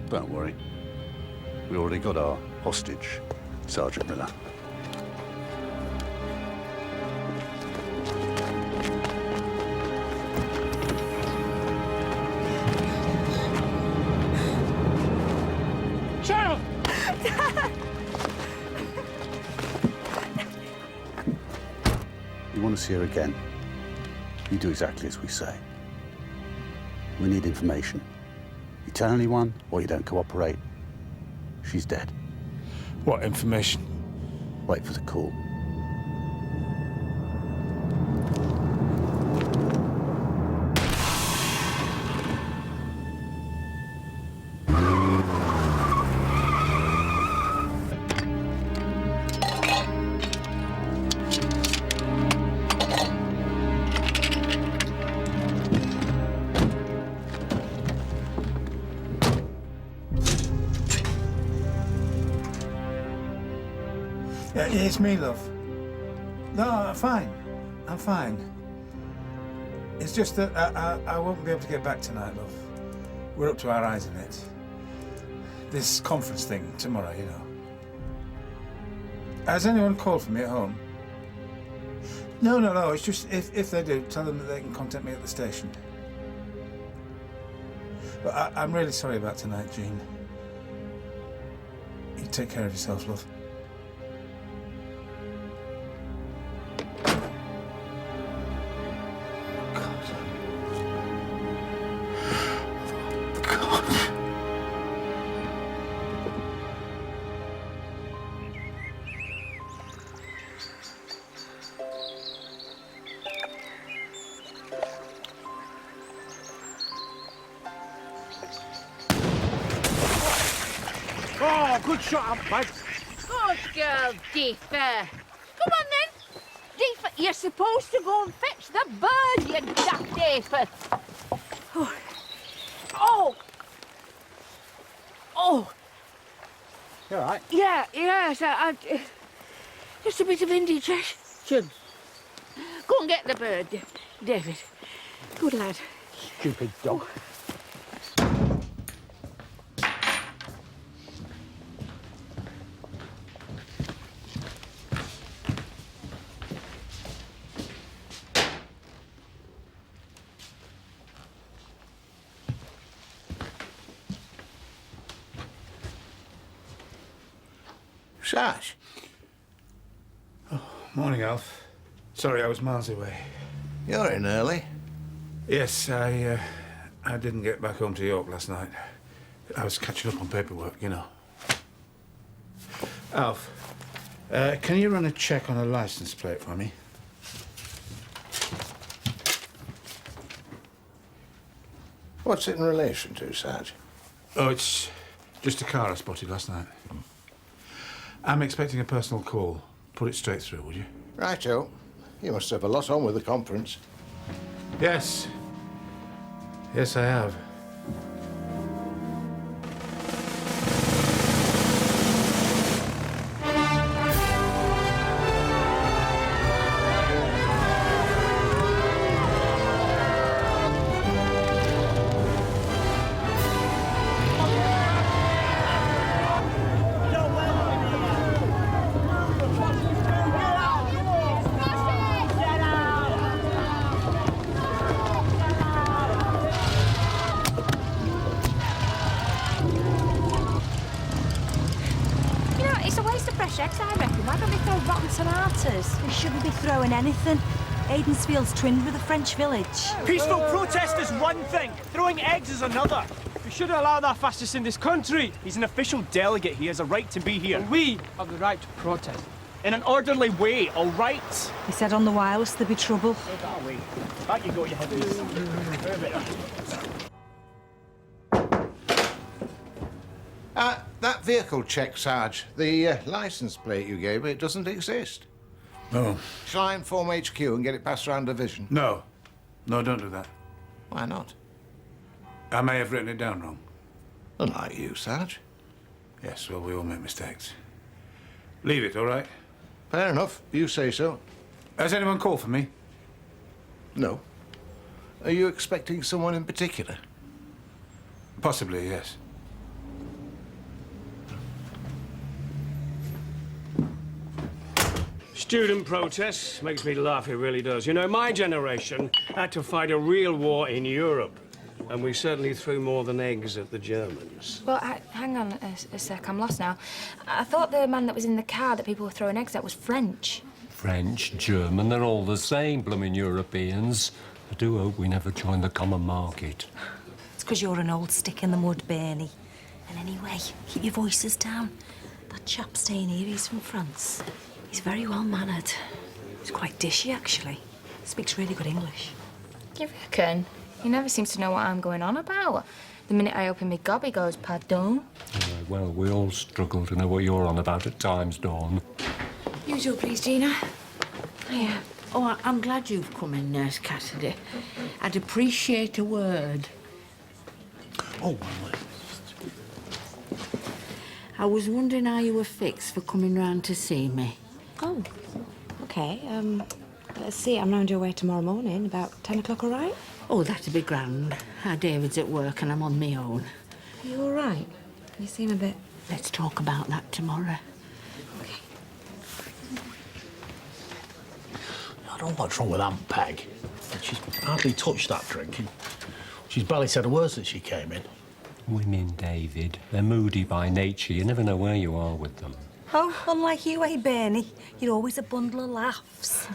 Don't worry. We already got our hostage, Sergeant Miller. Cheryl! You want to see her again? You do exactly as we say. We need information. You tell anyone, or you don't cooperate, she's dead. What information? Wait for the call. It's me, love. No, I'm fine. I'm fine. It's just that I won't be able to get back tonight, love. We're up to our eyes in it. This conference thing tomorrow, you know. Has anyone called for me at home? No. It's just if they do, tell them that they can contact me at the station. But I'm really sorry about tonight, Jean. You take care of yourself, love. Oh, good shot, bud. Good girl, Deefa. Come on then. Deefa, you're supposed to go and fetch the bird, you daft Deefa. Oh. You all right? Yes, just a bit of indigestion. Go and get the bird, David. Good lad. Stupid dog. Sarge. Oh, morning, Alf. Sorry, I was miles away. You're in early. Yes, I didn't get back home to York last night. I was catching up on paperwork, you know. Alf, can you run a check on a license plate for me? What's it in relation to, Sarge? Oh, it's just a car I spotted last night. I'm expecting a personal call. Put it straight through, would you? Righto. You must have a lot on with the conference. Yes. Yes, I have. Eggs, I reckon. Why don't they throw rotten tomatoes? They shouldn't be throwing anything. Aidensfield's twinned with a French village. Peaceful protest is one thing, throwing eggs is another. We shouldn't allow that fascist in this country. He's an official delegate. He has a right to be here. And we have the right to protest. In an orderly way, all right? He said on the wireless there'd be trouble. Go that way. Back you go, you heavies. That vehicle check, Sarge. The license plate you gave me, it doesn't exist. No. Shall I inform HQ and get it passed around division? No. No, don't do that. Why not? I may have written it down wrong. Unlike you, Sarge. Yes, well, we all make mistakes. Leave it, all right? Fair enough. You say so. Has anyone called for me? No. Are you expecting someone in particular? Possibly, yes. Student protests makes me laugh, it really does. You know, my generation had to fight a real war in Europe, and we certainly threw more than eggs at the Germans. Well, hang on a sec, I'm lost now. I thought the man that was in the car that people were throwing eggs at was French. French, German, they're all the same, blooming Europeans. I do hope we never join the common market. It's because you're an old stick in the mud, Bernie. And anyway, keep your voices down. That chap staying here, he's from France. He's very well-mannered. He's quite dishy, actually. Speaks really good English. You reckon? He never seems to know what I'm going on about. The minute I open my gob, he goes, pardon. Well, we all struggle to know what you're on about at times, Dawn. Usual, please, Gina. Yeah. Oh, I'm glad you've come in, Nurse Cassidy. I'd appreciate a word. Oh, one word. I was wondering how you were fixed for coming round to see me. Oh, OK. Let's see, I'm round your way tomorrow morning, about 10 o'clock, all right? Oh, that'd be grand. David's at work and I'm on my own. Are you all right? You seem a bit... Let's talk about that tomorrow. OK. I don't know what's wrong with Aunt Peg. She's hardly touched that drink. She's barely said a word since she came in. Women, David, they're moody by nature. You never know where you are with them. Oh, unlike you, eh, Bernie? You're always a bundle of laughs.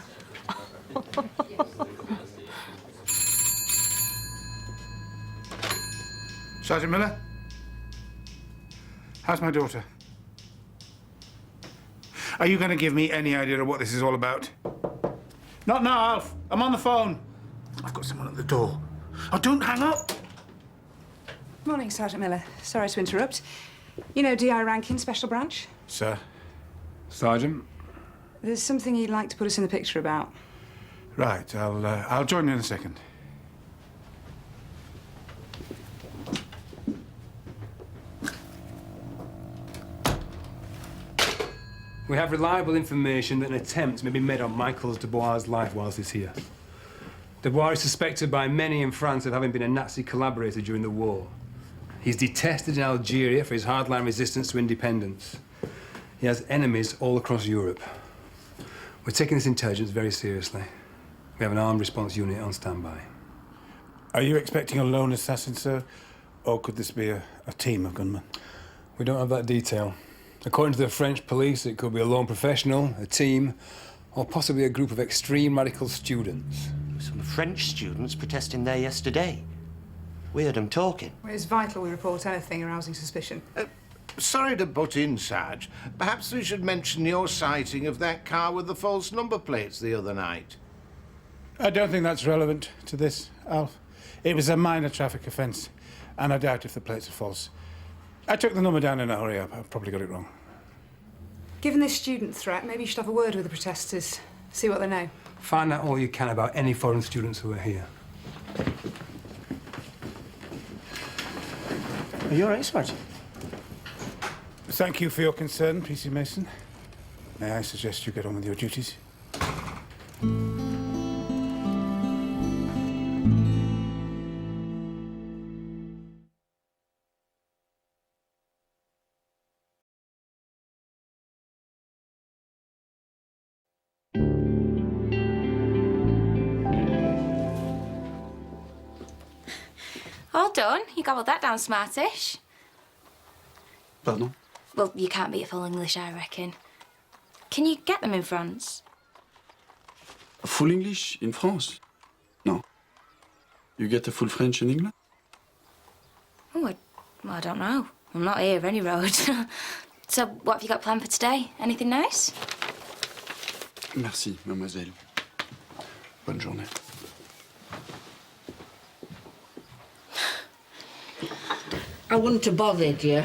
Sergeant Miller? How's my daughter? Are you going to give me any idea of what this is all about? Not now, Alf. I'm on the phone. I've got someone at the door. Oh, don't hang up. Morning, Sergeant Miller. Sorry to interrupt. You know D.I. Rankin, Special Branch? Sir? Sergeant? There's something you'd like to put us in the picture about. Right, I'll join you in a second. We have reliable information that an attempt may be made on Michael Dubois' life whilst he's here. Dubois is suspected by many in France of having been a Nazi collaborator during the war. He's detested in Algeria for his hardline resistance to independence. He has enemies all across Europe. We're taking this intelligence very seriously. We have an armed response unit on standby. Are you expecting a lone assassin, sir? Or could this be a team of gunmen? We don't have that detail. According to the French police, it could be a lone professional, a team, or possibly a group of extreme radical students. Some French students protesting there yesterday. We heard them talking. It's vital we report anything arousing suspicion. Sorry to butt in, Sarge. Perhaps we should mention your sighting of that car with the false number plates the other night. I don't think that's relevant to this, Alf. It was a minor traffic offence, and I doubt if the plates are false. I took the number down in a hurry up. I probably got it wrong. Given this student threat, maybe you should have a word with the protesters, see what they know. Find out all you can about any foreign students who are here. Are you all right, Sergeant? Thank you for your concern, PC Mason. May I suggest you get on with your duties? All done. You gobbled that down smartish. Pardon? Well, you can't beat a full English, I reckon. Can you get them in France? Full English in France? No. You get a full French in England? Oh, I don't know. I'm not here, any road. So, what have you got planned for today? Anything nice? Merci, mademoiselle. Bonne journée. I wouldn't have bothered you,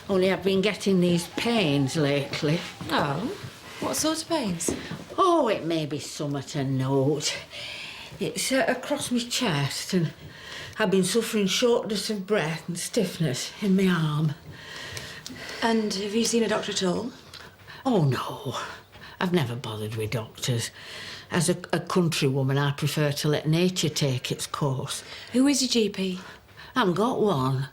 only I've been getting these pains lately. Oh? What sort of pains? Oh, it may be somewhat to note. It's across my chest, and I've been suffering shortness of breath and stiffness in my arm. And have you seen a doctor at all? Oh, no. I've never bothered with doctors. As a countrywoman, I prefer to let nature take its course. Who is your GP? I've got one.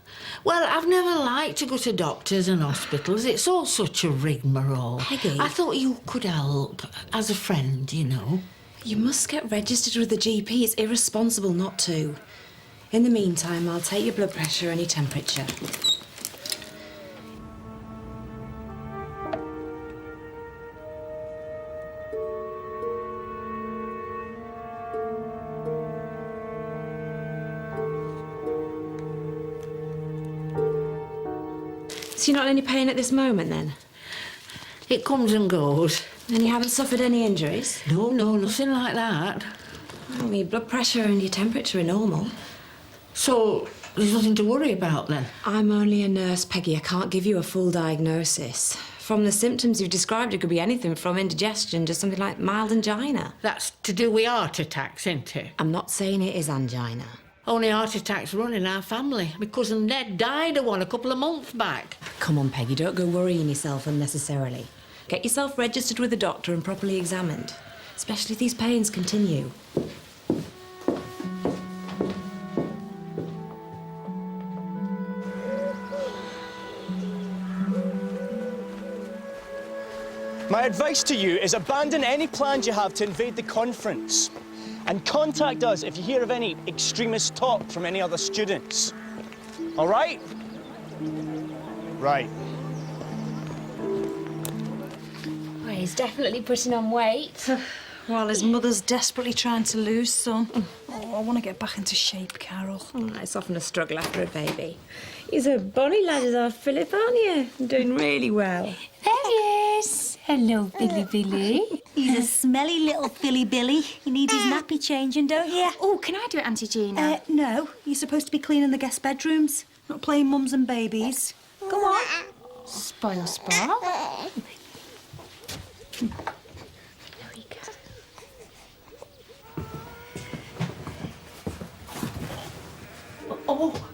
Well, I've never liked to go to doctors and hospitals. It's all such a rigmarole. Peggy. I thought you could help, as a friend, you know. You must get registered with the GP. It's irresponsible not to. In the meantime, I'll take your blood pressure and your temperature. So you're not in any pain at this moment, then? It comes and goes. And you haven't suffered any injuries? No, nothing like that. Well, your blood pressure and your temperature are normal. So, there's nothing to worry about, then? I'm only a nurse, Peggy. I can't give you a full diagnosis. From the symptoms you've described, it could be anything from indigestion to something like mild angina. That's to do with heart attacks, isn't it? I'm not saying it is angina. Only heart attacks run in our family. My cousin Ned died of one a couple of months back. Come on, Peggy, don't go worrying yourself unnecessarily. Get yourself registered with a doctor and properly examined, especially if these pains continue. My advice to you is abandon any plans you have to invade the conference and contact us if you hear of any extremist talk from any other students. All right? Right. Well, he's definitely putting on weight. While his mother's desperately trying to lose some. Oh, I want to get back into shape, Carol. Oh, it's often a struggle after a baby. He's a bonny lad as our Philip, aren't you? Doing really well. There he is. Hello, Billy Billy. He's a smelly little Billy Billy. He needs his nappy changing, don't you? Oh, can I do it, Auntie Gina? No. You're supposed to be cleaning the guest bedrooms, not playing mums and babies. Go on. Spoil sport. Oh.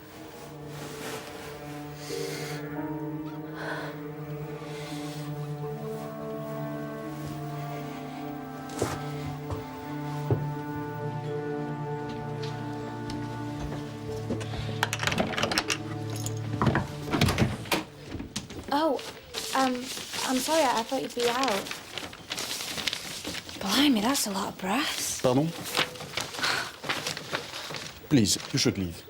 Oh, I'm sorry, I thought you'd be out. Blimey, that's a lot of breaths. Pardon? Please, you should leave.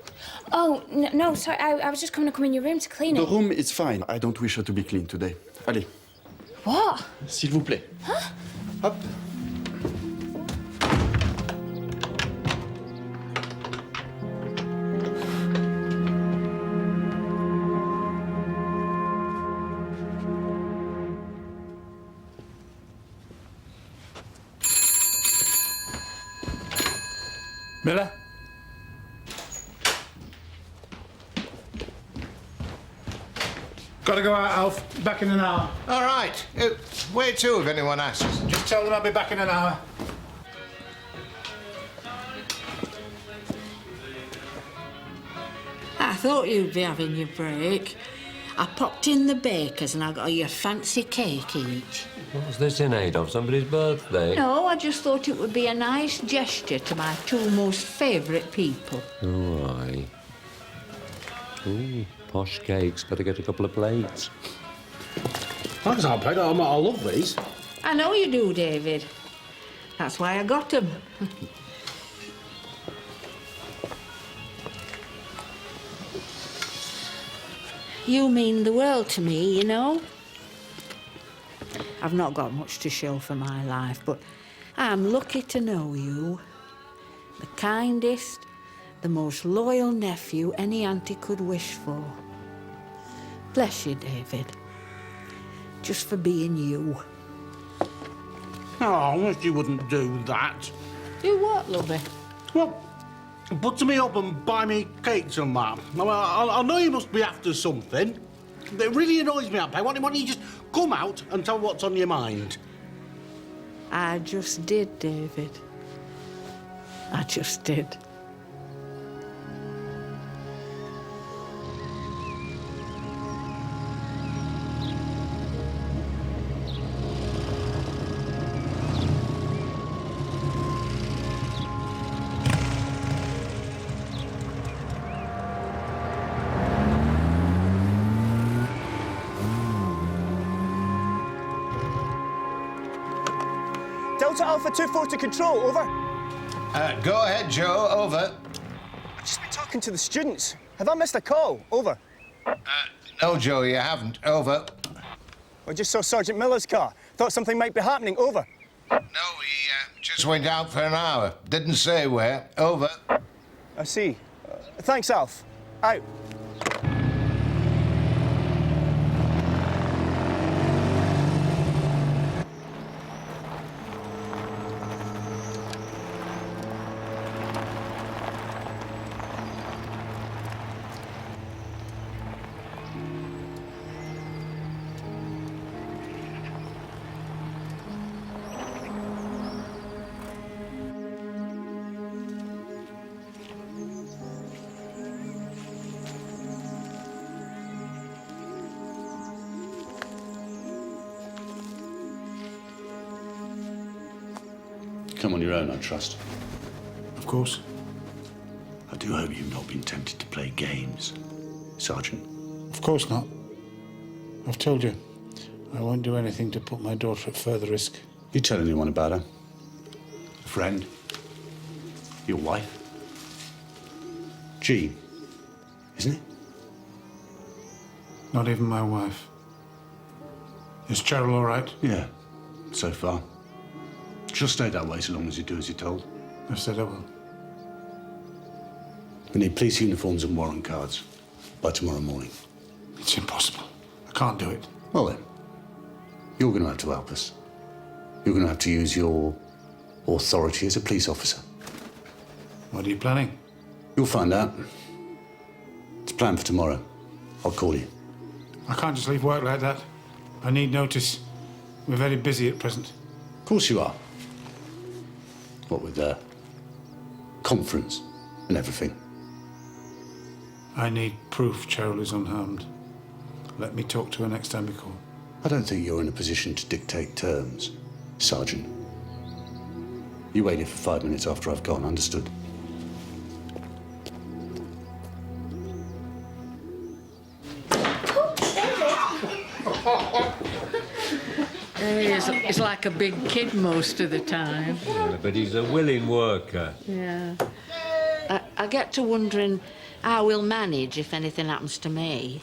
Oh, no, sorry, I was just coming to come in your room to clean The it. room is fine. I don't wish her to be clean today. Allez. What? S'il vous plaît. Huh? Hop. Miller? Gotta go out, Alf. Back in an hour. All right. Where to, if anyone asks? Just tell them I'll be back in an hour. I thought you'd be having your break. I popped in the baker's and I got you a fancy cake each. What's this in aid of? Somebody's birthday? No, I just thought it would be a nice gesture to my two most favourite people. Oh, aye. Ooh, posh cakes. Got to get a couple of plates. Thanks, Aunt Peg. I love these. I know you do, David. That's why I got them. You mean the world to me, you know. I've not got much to show for my life, but I'm lucky to know you. The kindest, the most loyal nephew any auntie could wish for. Bless you, David. Just for being you. Oh, I wish you wouldn't do that. Do what, lovey? Well, butter me up and buy me cakes and that. I know you must be after something. It really annoys me, Aunt Peg. Why don't you just come out and tell what's on your mind? I just did, David. I just did. Delta Alpha 2-4 to control, over. Go ahead, Joe, over. I've just been talking to the students. Have I missed a call? Over. No, Joe, you haven't. Over. I just saw Sergeant Miller's car. Thought something might be happening. Over. No, he just went out for an hour. Didn't say where. Over. I see. Thanks, Alf. Out. Come on your own, I trust. Of course. I do hope you've not been tempted to play games, Sergeant. Of course not. I've told you, I won't do anything to put my daughter at further risk. You tell anyone about her? A friend? Your wife? Jean, isn't it? Not even my wife. Is Cheryl all right? Yeah, so far. She'll stay that way so long as you do as you're told. I've said I will. We need police uniforms and warrant cards by tomorrow morning. It's impossible. I can't do it. Well then, you're going to have to help us. You're going to have to use your authority as a police officer. What are you planning? You'll find out. It's planned for tomorrow. I'll call you. I can't just leave work like that. I need notice. We're very busy at present. Of course you are. What with the conference and everything. I need proof Cheryl is unharmed. Let me talk to her next time we call. I don't think you're in a position to dictate terms, Sergeant. You wait here for 5 minutes after I've gone, understood? He's like a big kid most of the time. Yeah, but he's a willing worker. Yeah. I get to wondering how he'll manage if anything happens to me.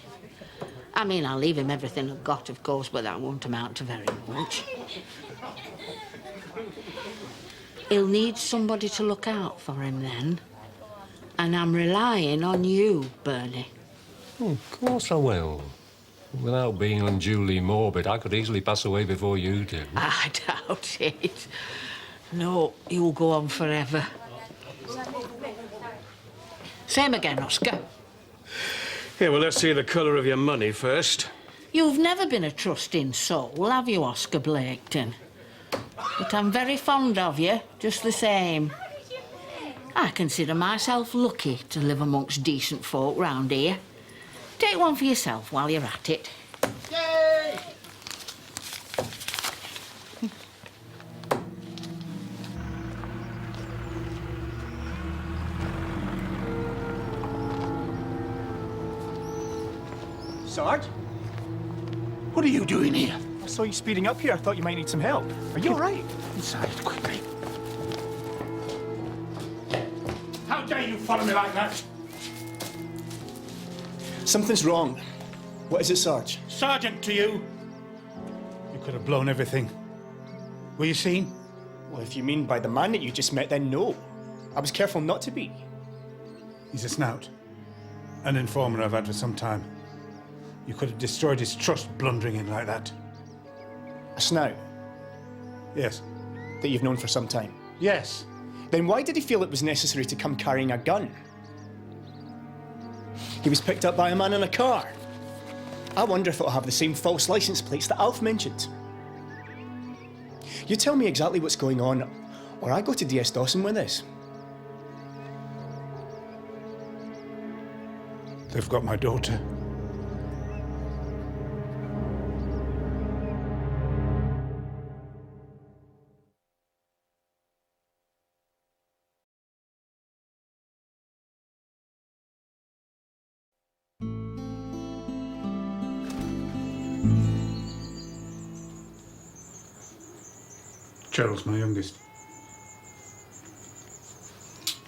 I mean, I'll leave him everything I've got, of course, but that won't amount to very much. He'll need somebody to look out for him then. And I'm relying on you, Bernie. Oh, of course I will. Without being unduly morbid, I could easily pass away before you do. I doubt it. No, you'll go on forever. Same again, Oscar. Yeah, well, let's see the colour of your money first. You've never been a trusting soul, have you, Oscar Blaketon? But I'm very fond of you, just the same. I consider myself lucky to live amongst decent folk round here. Take one for yourself while you're at it. Yay! Sarge? What are you doing here? I saw you speeding up here. I thought you might need some help. Are you all right? Inside, quickly. How dare you follow me like that? Something's wrong. What is it, Sarge? Sergeant to you. You could have blown everything. Were you seen? Well, if you mean by the man that you just met, then no. I was careful not to be. He's a snout. An informer I've had for some time. You could have destroyed his trust blundering in like that. A snout? Yes. That you've known for some time? Yes. Then why did he feel it was necessary to come carrying a gun? He was picked up by a man in a car. I wonder if it'll have the same false license plates that Alf mentioned. You tell me exactly what's going on, or I go to DS Dawson with this. They've got my daughter. Cheryl's my youngest.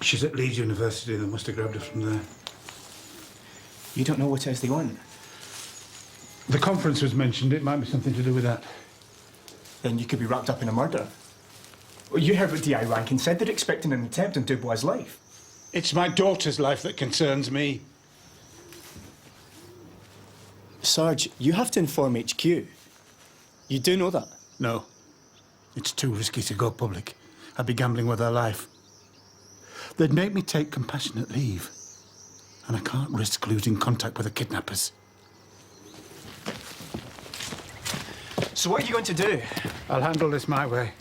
She's at Leeds University. They must have grabbed her from there. You don't know what else they want? The conference was mentioned. It might be something to do with that. Then you could be wrapped up in a murder. Well, you heard what D.I. Rankin said. They're expecting an attempt on Dubois' life. It's my daughter's life that concerns me. Sarge, you have to inform HQ. You do know that? No. It's too risky to go public. I'd be gambling with her life. They'd make me take compassionate leave. And I can't risk losing contact with the kidnappers. So what are you going to do? I'll handle this my way.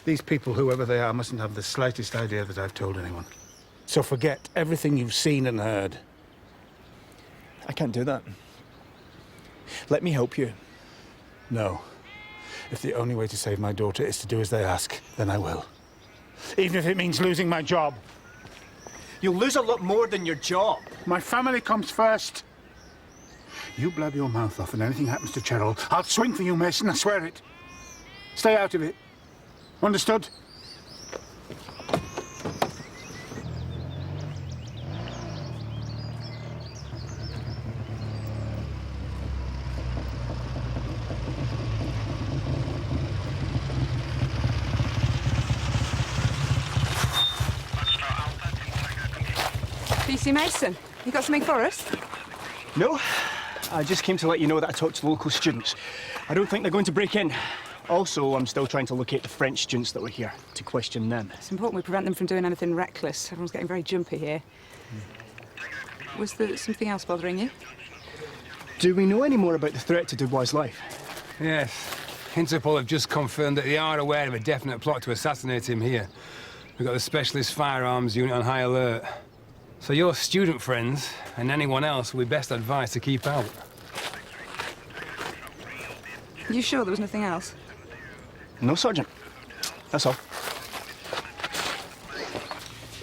These people, whoever they are, mustn't have the slightest idea that I've told anyone. So forget everything you've seen and heard. I can't do that. Let me help you. No. If the only way to save my daughter is to do as they ask, then I will. Even if it means losing my job. You'll lose a lot more than your job. My family comes first. You blab your mouth off and anything happens to Cheryl, I'll swing for you, Mason, I swear it. Stay out of it. Understood? PC Mason, you got something for us? No. I just came to let you know that I talked to the local students. I don't think they're going to break in. Also, I'm still trying to locate the French students that were here to question them. It's important we prevent them from doing anything reckless. Everyone's getting very jumpy here. Was there something else bothering you? Do we know any more about the threat to Dubois' life? Yes. Interpol have just confirmed that they are aware of a definite plot to assassinate him here. We've got the Specialist Firearms Unit on high alert. So your student friends and anyone else will be best advised to keep out. You sure there was nothing else? No, Sergeant. That's all.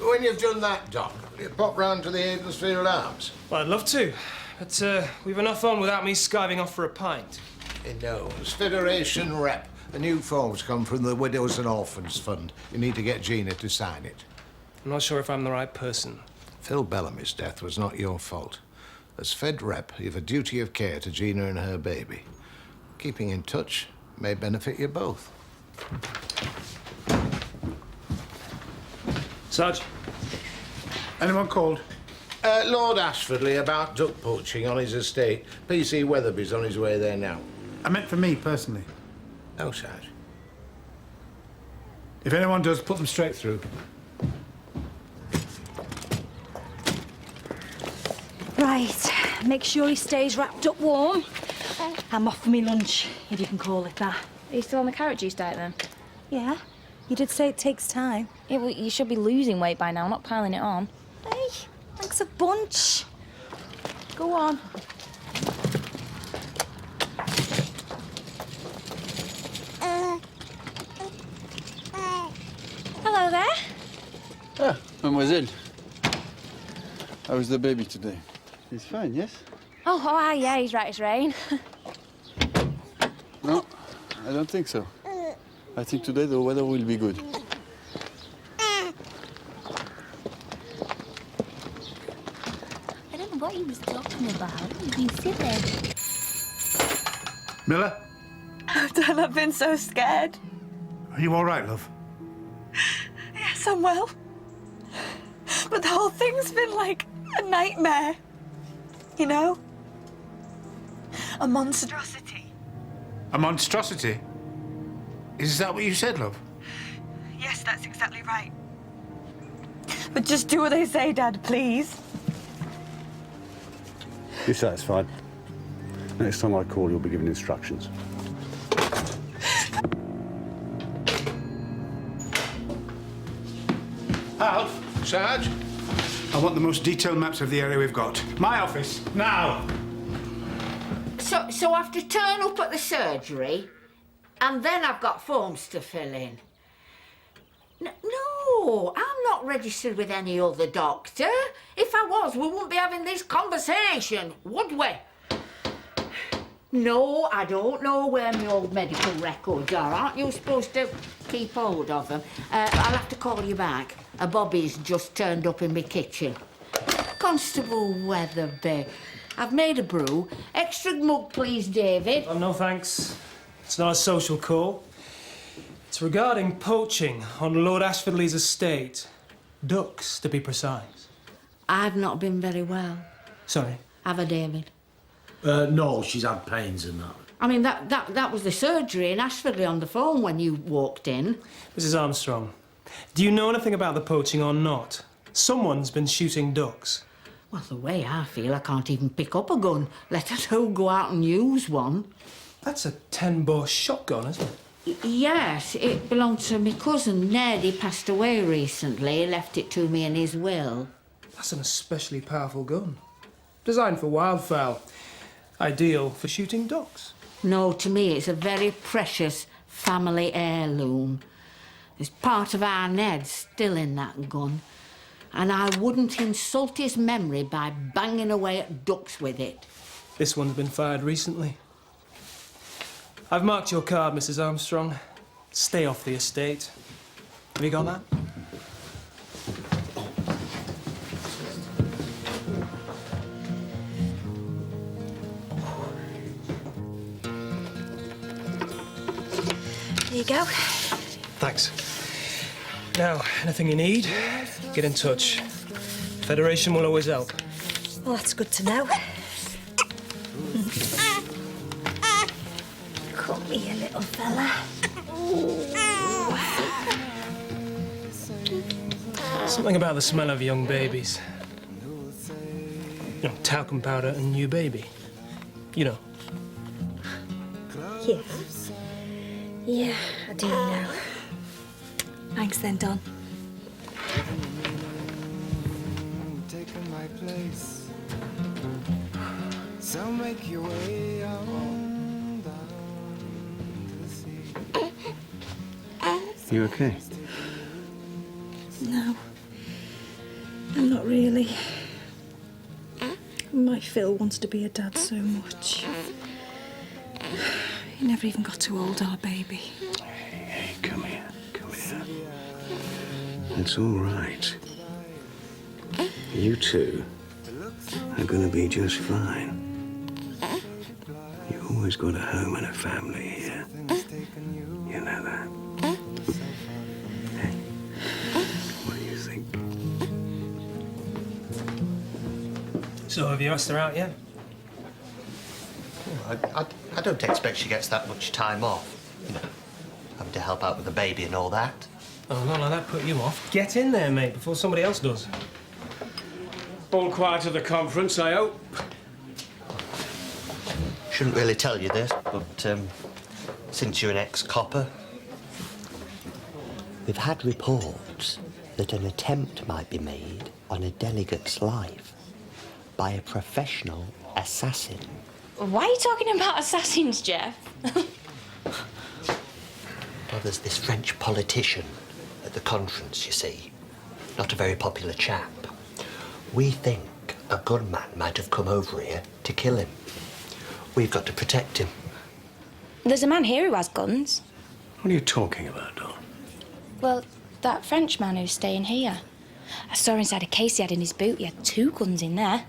When you've done that, Doc, will you pop round to the Aidensfield Arms? Well, I'd love to, but we've enough on without me skiving off for a pint. No, it's Federation Rep. A new form's come from the Widows and Orphans Fund. You need to get Gina to sign it. I'm not sure if I'm the right person. Phil Bellamy's death was not your fault. As Fed Rep, you've a duty of care to Gina and her baby. Keeping in touch may benefit you both. Sarge? Anyone called? Lord Ashfordley about duck poaching on his estate. PC Weatherby's on his way there now. I meant for me, personally. No, Sarge. If anyone does, put them straight through. Right, make sure he stays wrapped up warm. I'm off for me lunch, if you can call it that. Are you still on the carrot juice diet then? Yeah, you did say it takes time. Yeah, well, you should be losing weight by now, not piling it on. Hey, thanks a bunch. Go on. Hello there. Ah, mademoiselle. How is the baby today? He's fine, yes? Oh, yeah, he's right as rain. No, I don't think so. I think today the weather will be good. I don't know what he was talking about. You sit there. Miller? Dad, I've been so scared. Are you all right, love? Yes, I'm well. But the whole thing's been like a nightmare. You know? A monstrosity. A monstrosity? Is that what you said, love? Yes, that's exactly right. But just do what they say, Dad, please. You're satisfied? Next time I call, you'll be given instructions. Alf? Sarge? I want the most detailed maps of the area we've got. My office, now! So I have to turn up at the surgery, and then I've got forms to fill in. No, I'm not registered with any other doctor. If I was, we wouldn't be having this conversation, would we? No, I don't know where my old medical records are. Aren't you supposed to keep hold of them? I'll have to call you back. A Bobby's just turned up in my kitchen. Constable Weatherby, I've made a brew. Extra mug, please, David. Oh, no, thanks. It's not a social call. It's regarding poaching on Lord Ashfordley's estate. Ducks, to be precise. I've not been very well. Sorry? Have I, David? No, she's had pains and that. I mean, that was the surgery in Ashfordley on the phone when you walked in. Mrs. Armstrong, do you know anything about the poaching or not? Someone's been shooting ducks. Well, the way I feel, I can't even pick up a gun, let alone go out and use one. That's a 10-bore shotgun, isn't it? Yes, it belonged to my cousin Ned. He passed away recently. He left it to me in his will. That's an especially powerful gun. Designed for wildfowl. Ideal for shooting ducks. No, to me it's a very precious family heirloom. There's part of our Ned still in that gun. And I wouldn't insult his memory by banging away at ducks with it. This one's been fired recently. I've marked your card, Mrs. Armstrong. Stay off the estate. Have you got that? There you go. Thanks. Now, anything you need, get in touch. Federation will always help. Well, that's good to know. Come here, little fella. Something about the smell of young babies. You know, talcum powder and new baby. You know. Yeah. Yeah, I do know. Thanks then, Don. Taking my place. So make your way on down to the sea. You okay? No. I'm not really. My Phil wants to be a dad so much. He never even got to hold our baby. Hey, come here. Come here. It's all right. You two are going to be just fine. You always got a home and a family here. You know that. Hey, what do you think? So, have you asked her out yet? I don't expect she gets that much time off. You know, having to help out with the baby and all that. Oh, not like that put you off. Get in there, mate, before somebody else does. All quiet at the conference, I hope. Shouldn't really tell you this, but since you're an ex-copper, we've had reports that an attempt might be made on a delegate's life by a professional assassin. Why are you talking about assassins, Jeff? Well, there's this French politician at the conference, you see. Not a very popular chap. We think a gunman might have come over here to kill him. We've got to protect him. There's a man here who has guns. What are you talking about, Dawn? Well, that Frenchman who's staying here. I saw inside a case he had in his boot. He had 2 guns in there.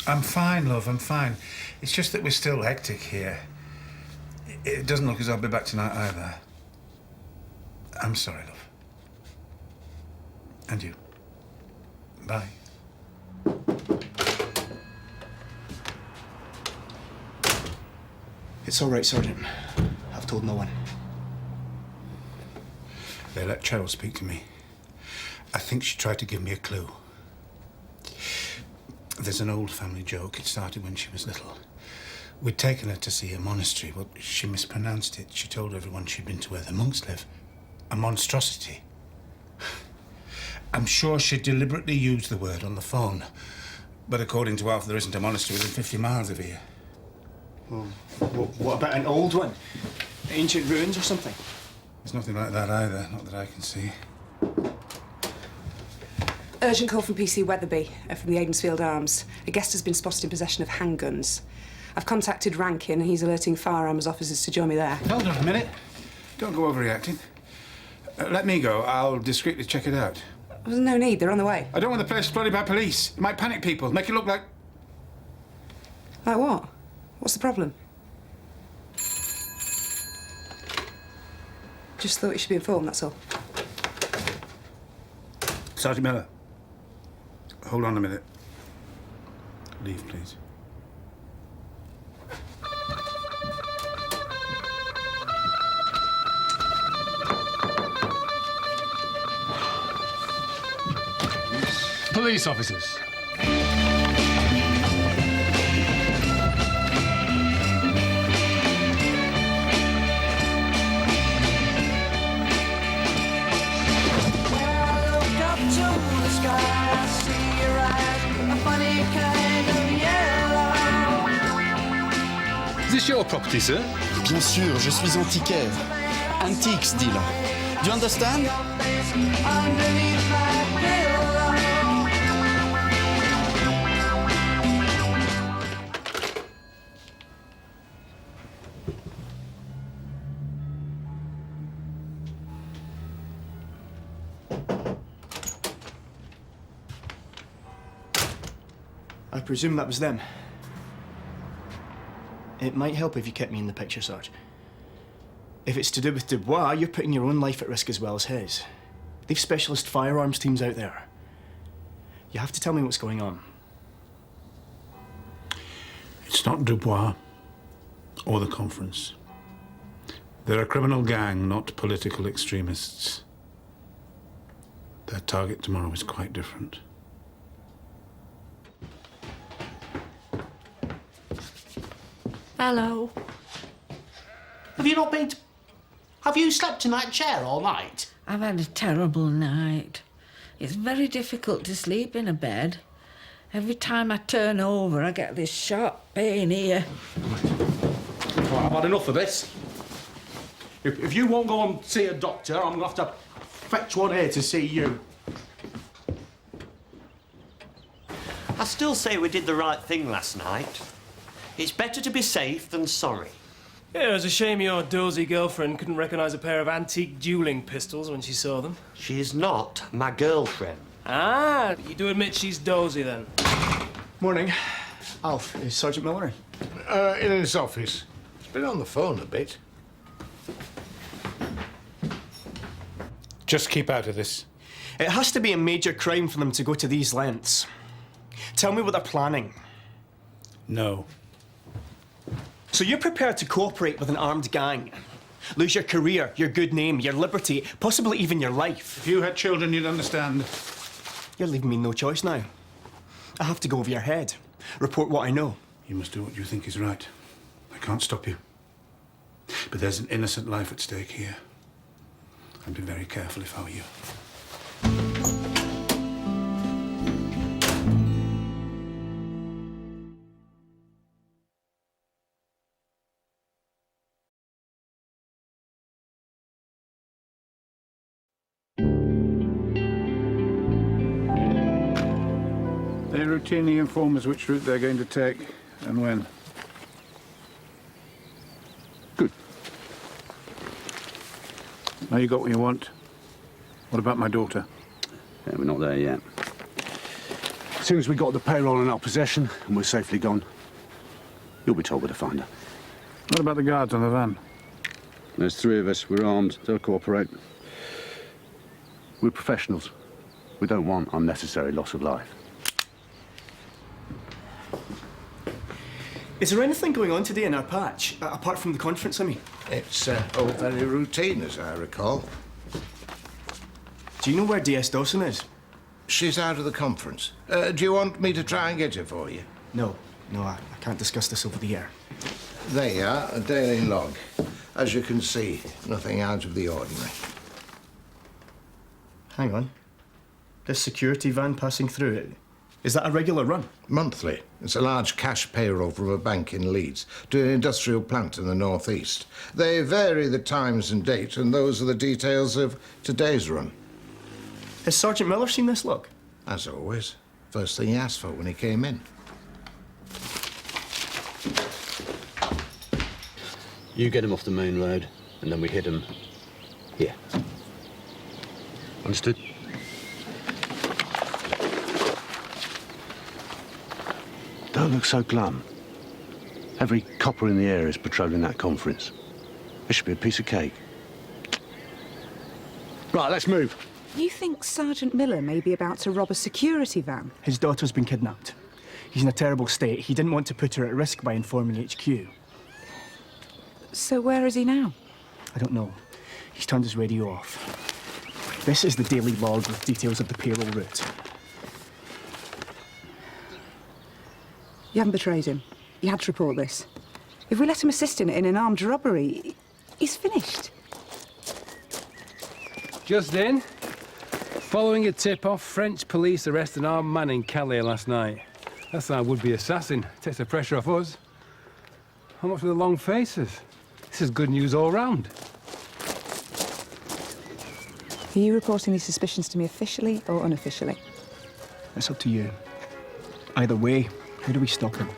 I'm fine, love, I'm fine. It's just that we're still hectic here. It doesn't look as though I'll be back tonight either. I'm sorry, love. And you. Bye. It's all right, Sergeant. I've told no one. They let Cheryl speak to me. I think she tried to give me a clue. There's an old family joke. It started when she was little. We'd taken her to see a monastery, but she mispronounced it. She told everyone she'd been to where the monks live. A monstrosity. I'm sure she deliberately used the word on the phone. But according to Alf, there isn't a monastery within 50 miles of here. Well, what about an old one? Ancient ruins or something? There's nothing like that either, not that I can see. Urgent call from PC Weatherby, from the Aidensfield Arms. A guest has been spotted in possession of handguns. I've contacted Rankin, and he's alerting firearms officers to join me there. Hold on a minute. Don't go overreacting. Let me go. I'll discreetly check it out. There's no need. They're on the way. I don't want the place flooded by police. It might panic people, make it look like... Like what? What's the problem? Just thought you should be informed, that's all. Sergeant Miller. Hold on a minute. Leave, please. Police officers. Is this your property, sir? Bien sûr, je suis antiquaire. Antiques dealer. Do you understand? I presume that was them. It might help if you kept me in the picture, Sarge. If it's to do with Dubois, you're putting your own life at risk as well as his. They've specialist firearms teams out there. You have to tell me what's going on. It's not Dubois or the conference. They're a criminal gang, not political extremists. Their target tomorrow is quite different. Hello. Have you not been... Have you slept in that chair all night? I've had a terrible night. It's very difficult to sleep in a bed. Every time I turn over, I get this sharp pain here. Right, I've had enough of this. If you won't go and see a doctor, I'm going to have to fetch one here to see you. I still say we did the right thing last night. It's better to be safe than sorry. Yeah, it was a shame your dozy girlfriend couldn't recognise a pair of antique dueling pistols when she saw them. She's not my girlfriend. Ah, you do admit she's dozy then? Morning. Alf, is Sergeant Miller In his office. He's been on the phone a bit. Just keep out of this. It has to be a major crime for them to go to these lengths. Tell me what they're planning. No. So you're prepared to cooperate with an armed gang? Lose your career, your good name, your liberty, possibly even your life? If you had children, you'd understand. You're leaving me no choice now. I have to go over your head. Report what I know. You must do what you think is right. I can't stop you. But there's an innocent life at stake here. I'd be very careful if I were you. They routinely inform us which route they're going to take and when. Good. Now you got what you want. What about my daughter? Yeah, we're not there yet. As soon as we got the payroll in our possession and we're safely gone, you'll be told where to find her. What about the guards on the van? There's 3 of us. We're armed. They'll cooperate. We're professionals. We don't want unnecessary loss of life. Is there anything going on today in our patch, apart from the conference, I mean? It's all very routine, as I recall. Do you know where DS Dawson is? She's out of the conference. Do you want me to try and get her for you? No, I can't discuss this over the air. There you are, a daily log. As you can see, nothing out of the ordinary. Hang on. This security van passing through it. Is that a regular run? Monthly. It's a large cash payroll from a bank in Leeds to an industrial plant in the northeast. They vary the times and date, and those are the details of today's run. Has Sergeant Miller seen this log? As always, first thing he asked for when he came in. You get him off the main road, and then we hit him here. Understood? Don't look so glum. Every copper in the air is patrolling that conference. It should be a piece of cake. Right, let's move. You think Sergeant Miller may be about to rob a security van? His daughter's been kidnapped. He's in a terrible state. He didn't want to put her at risk by informing HQ. So where is he now? I don't know. He's turned his radio off. This is the Daily Log with details of the payroll route. You haven't betrayed him. You had to report this. If we let him assist in it in an armed robbery, he's finished. Just in. Following a tip-off, French police arrest an armed man in Calais last night. That's our would-be assassin. Takes the pressure off us. How much for the long faces? This is good news all round. Are you reporting these suspicions to me officially or unofficially? It's up to you. Either way, how do we stop him?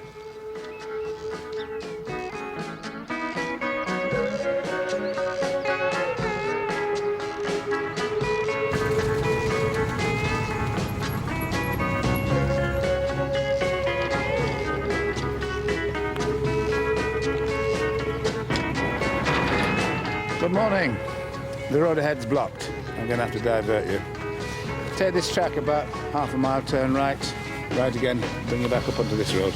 Good morning. The road ahead's blocked. I'm going to have to divert you. Take this track about half a mile, turn right. Right again, bring you back up onto this road.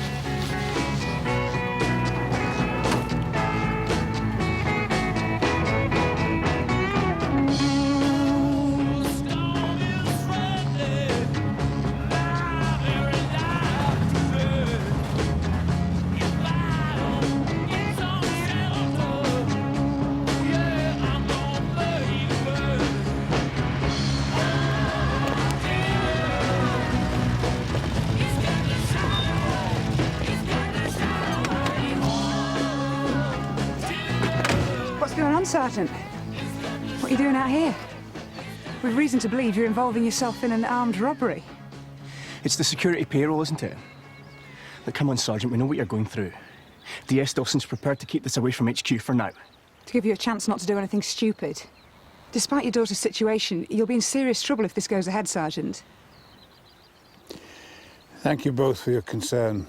What's going on, Sergeant? What are you doing out here? With reason to believe you're involving yourself in an armed robbery. It's the security payroll, isn't it? Look, come on, Sergeant, we know what you're going through. DS Dawson's prepared to keep this away from HQ for now. To give you a chance not to do anything stupid. Despite your daughter's situation, you'll be in serious trouble if this goes ahead, Sergeant. Thank you both for your concern,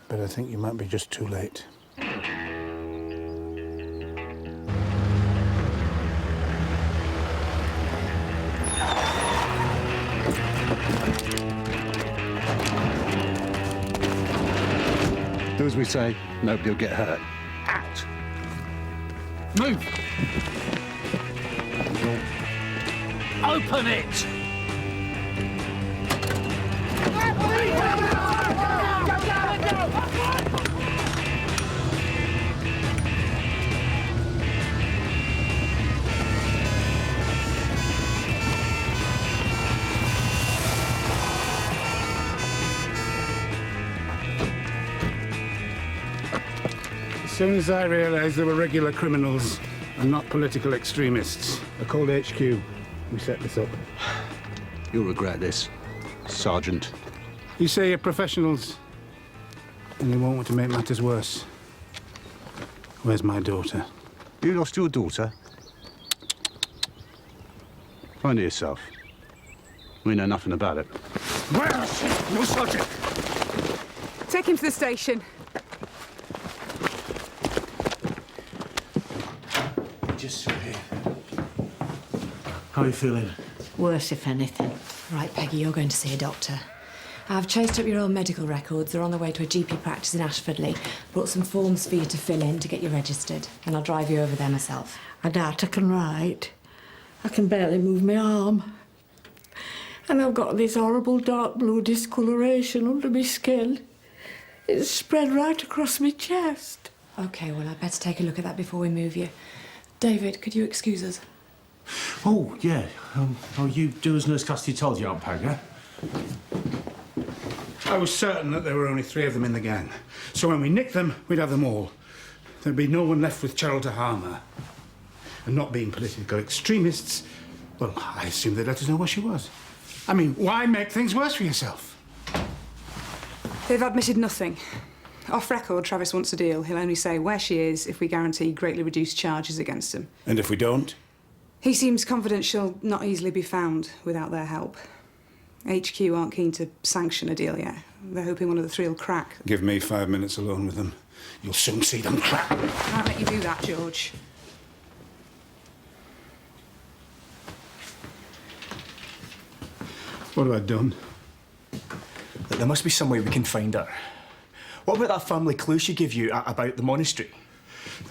but I think you might be just too late. Do as we say, nobody will get hurt. Out! Move! Open it! As soon as I realised they were regular criminals and not political extremists, I called HQ. We set this up. You'll regret this, Sergeant. You say you're professionals, and you won't want to make matters worse. Where's my daughter? You lost your daughter? Find her yourself. We know nothing about it. Where is she? No, Sergeant! Take him to the station. Just sit here. How are you feeling? Worse, if anything. Right, Peggy, you're going to see a doctor. I've chased up your old medical records. They're on their way to a GP practice in Ashfordley. Brought some forms for you to fill in to get you registered. And I'll drive you over there myself. I doubt I can write. I can barely move my arm. And I've got this horrible dark blue discoloration under my skin. It's spread right across my chest. OK, well, I'd better take a look at that before we move you. David, could you excuse us? Oh, yeah. You do as Nurse Cassidy told you, Aunt Peg, eh? I was certain that there were only 3 of them in the gang. So when we nicked them, we'd have them all. There'd be no one left with Cheryl to harm her. And not being political extremists, well, I assumed they'd let us know where she was. I mean, why make things worse for yourself? They've admitted nothing. Off record, Travis wants a deal. He'll only say where she is if we guarantee greatly reduced charges against him. And if we don't? He seems confident she'll not easily be found without their help. HQ aren't keen to sanction a deal yet. They're hoping one of the three will crack. Give me 5 minutes alone with them. You'll soon see them crack. Can't let you do that, George. What have I done? Look, there must be some way we can find her. What about that family clue she gave you about the monastery?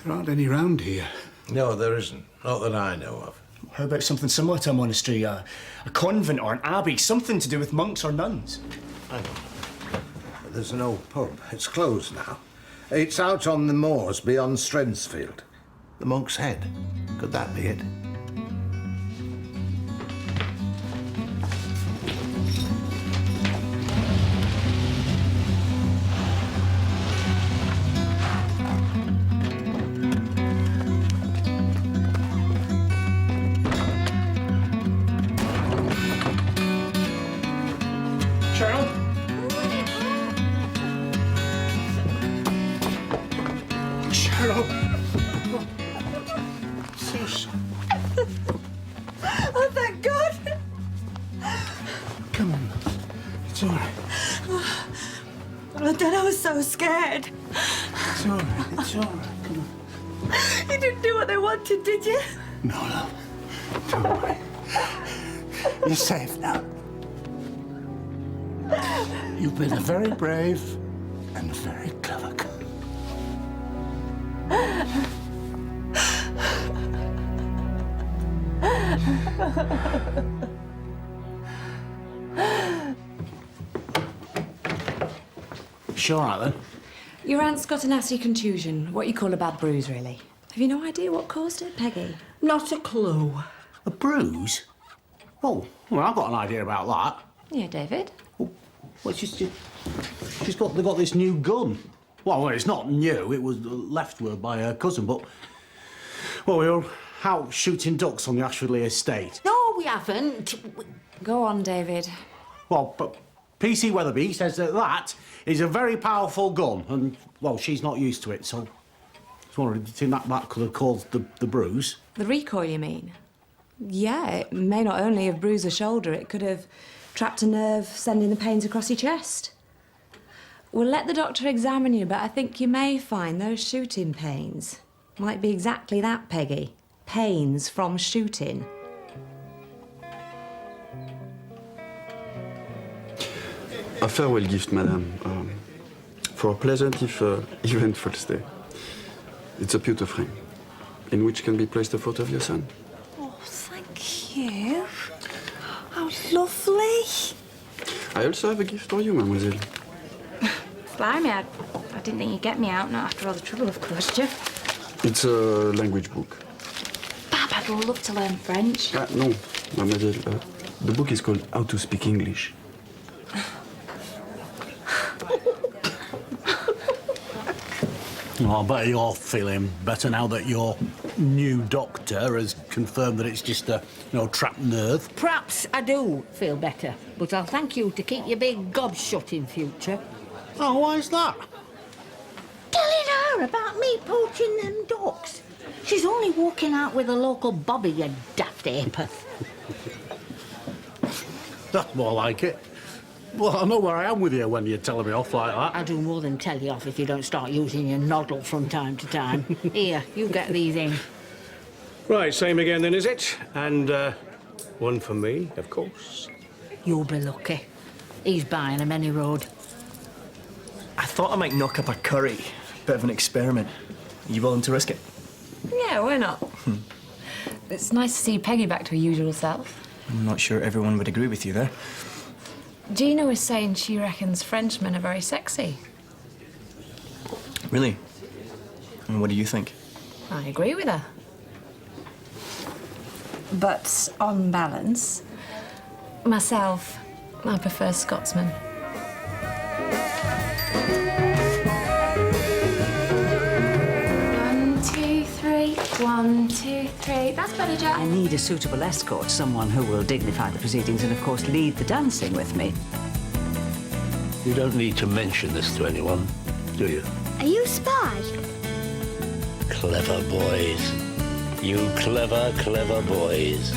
There aren't any round here. No, there isn't. Not that I know of. How about something similar to a monastery? A convent or an abbey? Something to do with monks or nuns? Hang on. There's an old pub. It's closed now. It's out on the moors beyond Strensfield. The Monk's Head. Could that be it? Oh, thank God! Come on. It's all right. Oh, Dad, I was so scared. It's all right. It's all right. Come on. You didn't do what they wanted, did you? No, love. Don't worry. You're safe now. You've been a very brave and very clever girl. Sure, all right, then. Your aunt's got a nasty contusion. What you call a bad bruise, really. Have you no idea what caused it, Peggy? Not a clue. A bruise? Oh, well, I've got an idea about that. Yeah, David. Well, they've got this new gun. Well, it's not new. It was left to her by her cousin, but... Well, we were out shooting ducks on the Ashfordley estate. No, we haven't. Go on, David. Well, but PC Weatherby says that is a very powerful gun, and, well, she's not used to it, so... I was wondering, do you think that could have caused the bruise? The recoil, you mean? Yeah, it may not only have bruised the shoulder, it could have trapped a nerve, sending the pains across your chest. We'll let the doctor examine you, but I think you may find those shooting pains might be exactly that, Peggy. Pains from shooting. A farewell gift, madame, for a pleasant if eventful stay. It's a pewter frame, in which can be placed a photo of your son. Oh, thank you. How lovely. I also have a gift for you, mademoiselle. Blimey, I didn't think you'd get me out, not after all the trouble I've caused you. It's a language book. Bab, I'd love to learn French. No, mademoiselle. The book is called How to Speak English. Well, I bet you're feeling better now that your new doctor has confirmed that it's just a, trapped nerve. Perhaps I do feel better, but I'll thank you to keep your big gob shut in future. Oh, why is that? Telling her about me poaching them ducks. She's only walking out with a local bobby, you daft apath. That's more like it. Well, I know where I am with you when you're telling me off like that. I'll do more than tell you off if you don't start using your noddle from time to time. Here, you get these in. Right, same again then, is it? And one for me, of course. You'll be lucky. He's buying them any road. I thought I might knock up a curry. Bit of an experiment. Are you willing to risk it? Yeah, why not? It's nice to see Peggy back to her usual self. I'm not sure everyone would agree with you there. Gina was saying she reckons Frenchmen are very sexy. Really? And what do you think? I agree with her. But on balance, myself, I prefer Scotsmen. 1, 2, 3. 1, 2, 3. That's better. Sorry, Jack. I need a suitable escort, someone who will dignify the proceedings and, of course, lead the dancing with me. You don't need to mention this to anyone, do you? Are you a spy? Clever boys. You clever, clever boys.